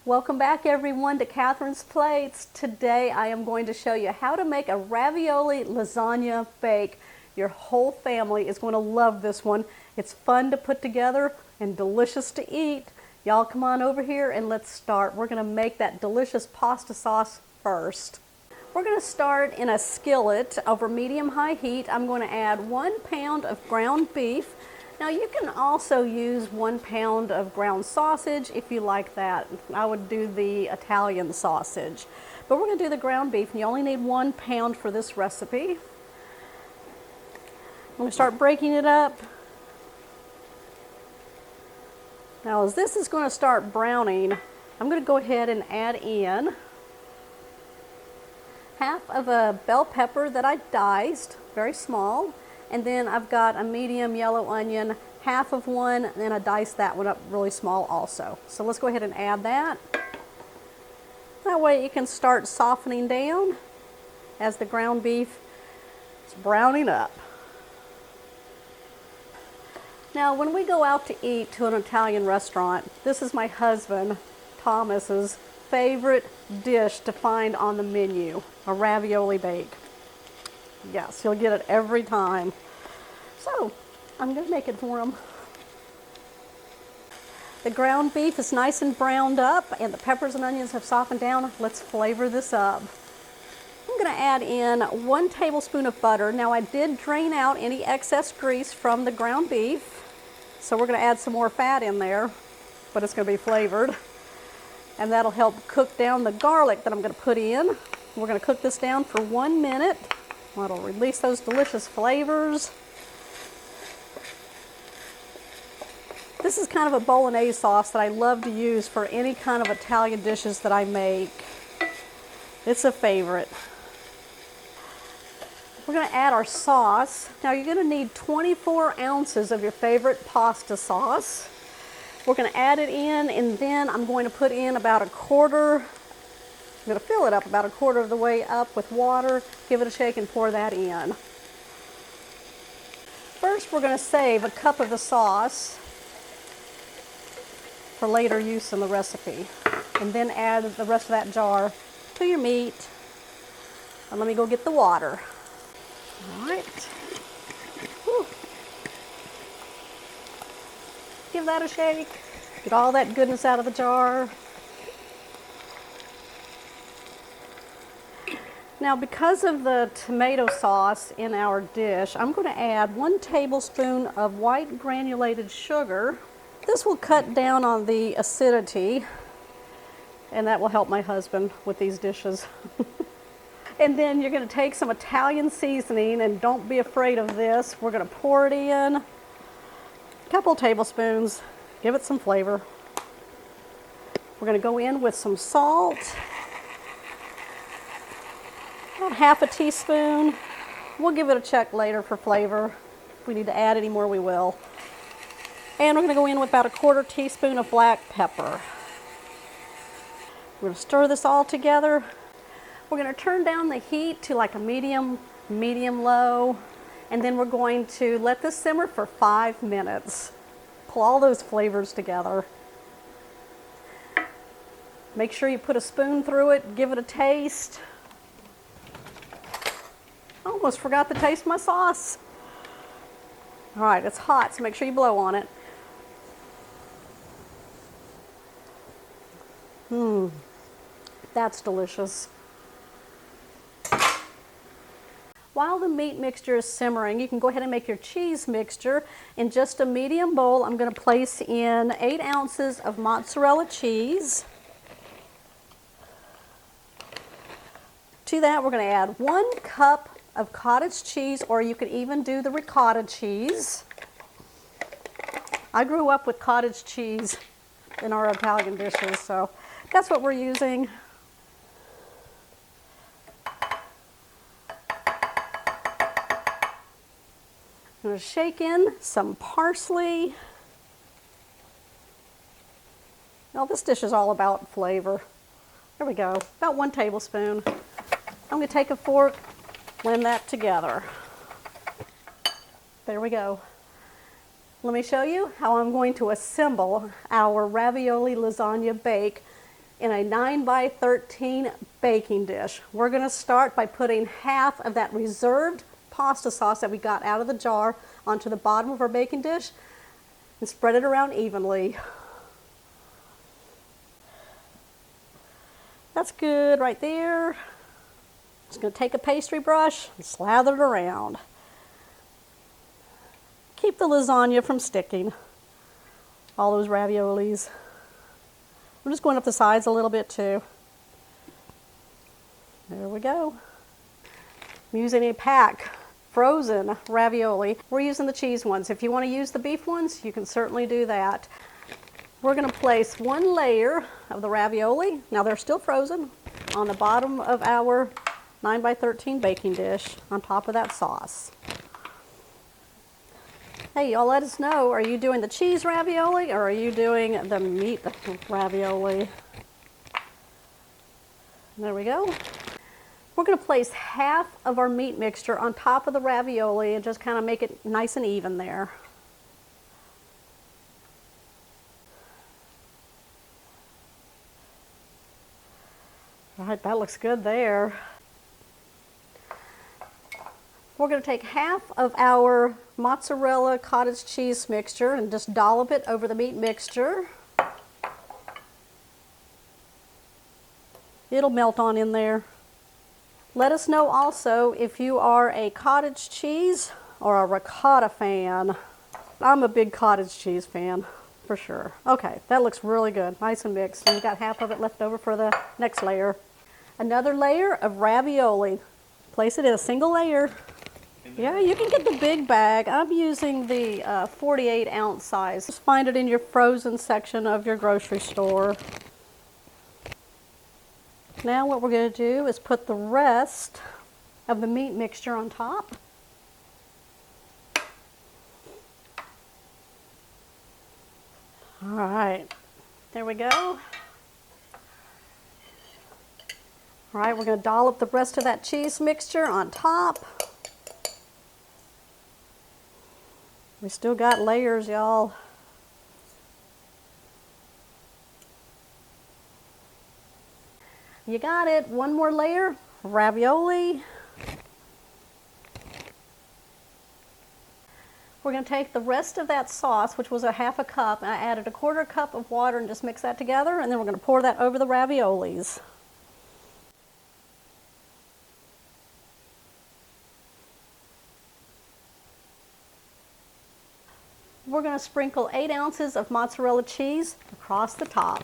Welcome back everyone to Catherine's Plates. Today I am going to show you how to make a ravioli lasagna bake. Your whole family is going to love this one. It's fun to put together and delicious to eat. Y'all come on over here and let's start. We're going to make that delicious pasta sauce first. We're going to start in a skillet over medium-high heat. I'm going to add 1 pound of ground beef. Now you can also use 1 pound of ground sausage if you like that. I would do the Italian sausage. But we're going to do the ground beef, and you only need 1 pound for this recipe. I'm going to start breaking it up. Now as this is going to start browning, I'm going to go ahead and add in half of a bell pepper that I diced, very small, and then I've got a medium yellow onion, half of one, and then I diced that one up really small also. So let's go ahead and add that. That way it can start softening down as the ground beef is browning up. Now when we go out to eat to an Italian restaurant, this is my husband, Thomas's, favorite dish to find on the menu, a ravioli bake. Yes, he'll get it every time. So, I'm going to make it for him. The ground beef is nice and browned up and the peppers and onions have softened down. Let's flavor this up. I'm going to add in 1 tablespoon of butter. Now I did drain out any excess grease from the ground beef, so we're going to add some more fat in there, but it's going to be flavored. And that'll help cook down the garlic that I'm going to put in. We're going to cook this down for 1 minute. That'll release those delicious flavors. This is kind of a bolognese sauce that I love to use for any kind of Italian dishes that I make. It's a favorite. We're going to add our sauce. Now you're going to need 24 ounces of your favorite pasta sauce. We're going to add it in, and then I'm going to put in about a quarter. I'm going to fill it up about a quarter of the way up with water, give it a shake, and pour that in. First, we're going to save a cup of the sauce for later use in the recipe, and then add the rest of that jar to your meat. And let me go get the water. All right. Whew. Give that a shake. Get all that goodness out of the jar. Now because of the tomato sauce in our dish, I'm going to add 1 tablespoon of white granulated sugar. This will cut down on the acidity, and that will help my husband with these dishes. And then you're going to take some Italian seasoning, and don't be afraid of this. We're going to pour it in. A couple tablespoons. Give it some flavor. We're going to go in with some salt. About half a teaspoon. We'll give it a check later for flavor. If we need to add any more, we will. And we're going to go in with about a quarter teaspoon of black pepper. We're going to stir this all together. We're going to turn down the heat to like a medium low, and then we're going to let this simmer for 5 minutes. Pull all those flavors together. Make sure you put a spoon through it, give it a taste. I almost forgot to taste my sauce. All right, it's hot, so make sure you blow on it. That's delicious. While the meat mixture is simmering, you can go ahead and make your cheese mixture. In just a medium bowl, I'm going to place in 8 ounces of mozzarella cheese. To that, we're going to add 1 cup of cottage cheese, or you could even do the ricotta cheese. I grew up with cottage cheese in our Italian dishes, so that's what we're using. I'm going to shake in some parsley. Now this dish is all about flavor. There we go, about 1 tablespoon. I'm going to take a fork, blend that together. There we go. Let me show you how I'm going to assemble our ravioli lasagna bake in a 9 by 13 baking dish. We're going to start by putting half of that reserved pasta sauce that we got out of the jar onto the bottom of our baking dish and spread it around evenly. That's good right there. Just going to take a pastry brush and slather it around. Keep the lasagna from sticking. All those raviolis. I'm just going up the sides a little bit too. There we go. I'm using a pack frozen ravioli. We're using the cheese ones. If you want to use the beef ones, you can certainly do that. We're going to place one layer of the ravioli, now they're still frozen, on the bottom of our 9 by 13 baking dish on top of that sauce. Hey, y'all let us know, are you doing the cheese ravioli or are you doing the meat ravioli? There we go. We're going to place half of our meat mixture on top of the ravioli and just kind of make it nice and even there. All right, that looks good there. We're going to take half of our mozzarella cottage cheese mixture and just dollop it over the meat mixture. It'll melt on in there. Let us know also if you are a cottage cheese or a ricotta fan. I'm a big cottage cheese fan, for sure. Okay, that looks really good, nice and mixed. And we've got half of it left over for the next layer. Another layer of ravioli. Place it in a single layer. Yeah, you can get the big bag. I'm using the 48-ounce size. Just find it in your frozen section of your grocery store. Now what we're going to do is put the rest of the meat mixture on top. All right, there we go. All right, we're going to dollop the rest of that cheese mixture on top. We still got layers, y'all. You got it. One more layer, ravioli. We're going to take the rest of that sauce, which was a half a cup, and I added a 1/4 cup of water and just mix that together, and then we're going to pour that over the raviolis. We're going to sprinkle 8 ounces of mozzarella cheese across the top.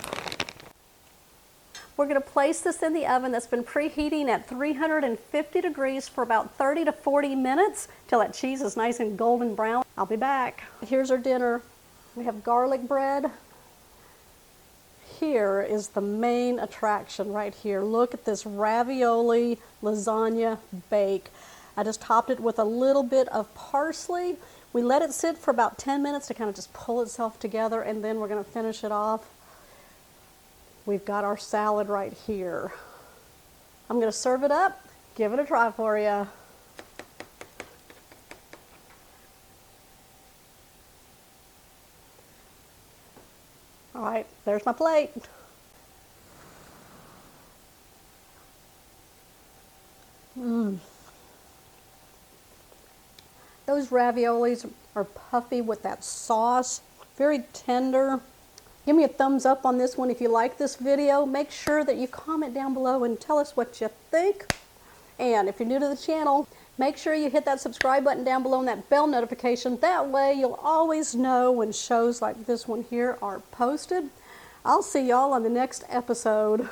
We're going to place this in the oven that's been preheating at 350 degrees for about 30 to 40 minutes till that cheese is nice and golden brown. I'll be back. Here's our dinner. We have garlic bread. Here is the main attraction right here. Look at this ravioli lasagna bake. I just topped it with a little bit of parsley. We let it sit for about 10 minutes to kind of just pull itself together, and then we're going to finish it off. We've got our salad right here. I'm going to serve it up, give it a try for you. All right, there's my plate. Those raviolis are puffy with that sauce, very tender. Give me a thumbs up on this one if you like this video. Make sure that you comment down below and tell us what you think. And if you're new to the channel, make sure you hit that subscribe button down below and that bell notification. That way you'll always know when shows like this one here are posted. I'll see y'all on the next episode.